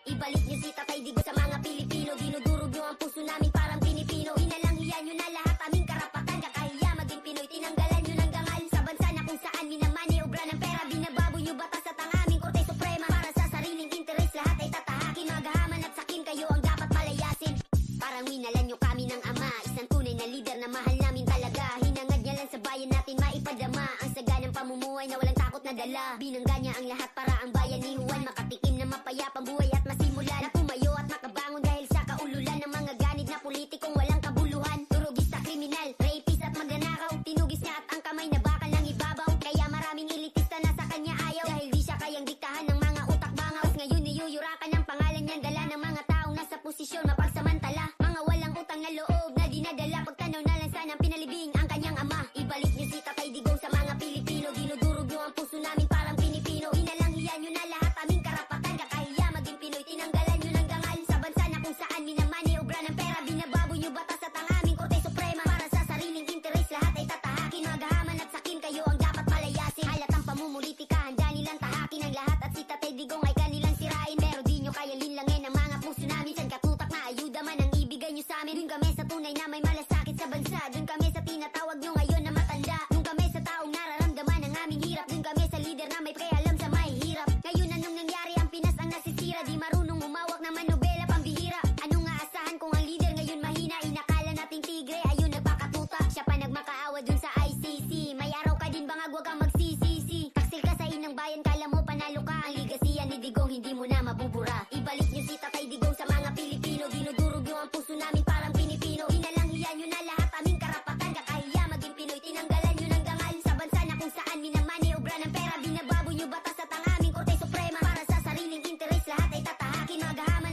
Ibalik niyo si Tatay Digong sa mga Pilipino. Dinudurog niyo ang puso namin parang Pinipino. Inalanghyan niyo na lahat aming karapatan. Kakahiya maging Pinoy, tinanggalan niyo ng dangal sa bansa na kung saan minamaniobra ng pera. Binababoy niyo batas at ang aming Korte Suprema. Para sa sariling interes lahat ay tatahakin. Magahaman at sakin kayo ang dapat palayasin. Parang minalan niyo kami ng ama, isang tunay na lider na mahal namin talaga. Hinangad niya lang sa bayan natin maipadama ang saganang pamumuhay na walang takot na dala. Binangga niya ang lahat para ang bayan ni Juan makatikim na mapayapang buhay at masimula na pumayo at makabangon dahil sa kaululan ng mga ganid na politikong walang kabuluhan. Turugista, kriminal, rapist at magnanakaw. Tinugis niya at ang kamay na bakal ng ibabaw. Kaya maraming elitista na sa kanya ayaw dahil di siya kayang diktahan ng mga utak bangaw. Ngayon niyuyurakan ang pangalan niyan, dala ng mga taong nasa posisyon mapagsamantala. Mga walang utang na loob na dinadala. Pagtanaw na lang sanang pinalibing ang kanyang ama. Ibalik niyo si Tatay Digong sa mga Pilipino. Dinudurog niyo ang puso namin parang Pinipino. Inalanghyan niyo na lahat aming karapatan. Kakahiya maging Pinoy, tinanggalan niyo ng dangal sa bansa na kung saan minamaniobra ng pera. Binababoy niyo batas at ang aming Korte Suprema. Para sa sariling interes lahat ay tatahakin. Magahaman at sakin kayo ang dapat palayasin. Halatang pamumulitika, handa nilang tahakin ang lahat. At si Tatay Digong ay kanilang sirain. Pero di niyo kaya linlangin ang mga puso namin. San katutak na ayuda man ang ibigay niyo sa amin. Dun kami sa tunay na may malasakit sa bansa. Dun kami sa tinatawag niyo ngayon na matanda. Dun kami sa taong nararamdaman ang aming hirap. Dun kami sa lider na may pakialam sa mahihirap. Ngayon anong nangyari, ang Pinas ang nasisira. Di marunong umawak na manobela pambihira. Anong aasahan kung ang lider ngayon mahina? Inakala nating tigre, ayun nagpakatuta. Siya pa nagmakaawa dun sa ICC. May araw ka din bangag, wag kang magsisisi. Taksil ka sa inang bayan, kala mo panalo ka. Ang ligasiyan ni Digong hindi mo na mabubura. Ibalik niyo si Tatay Digong sa mga Pilipino. Dinudurog niyo ang puso namin parang Pinipino. Inalanghyan niyo na lahat aming karapatan. Kakahiya maging Pinoy, tinanggalan niyo ng dangal sa bansa na kung saan minamaniobra ng pera. Binababoy niyo batas at ang aming Korte Suprema. Para sa sariling interes lahat ay tatahakin. Magahaman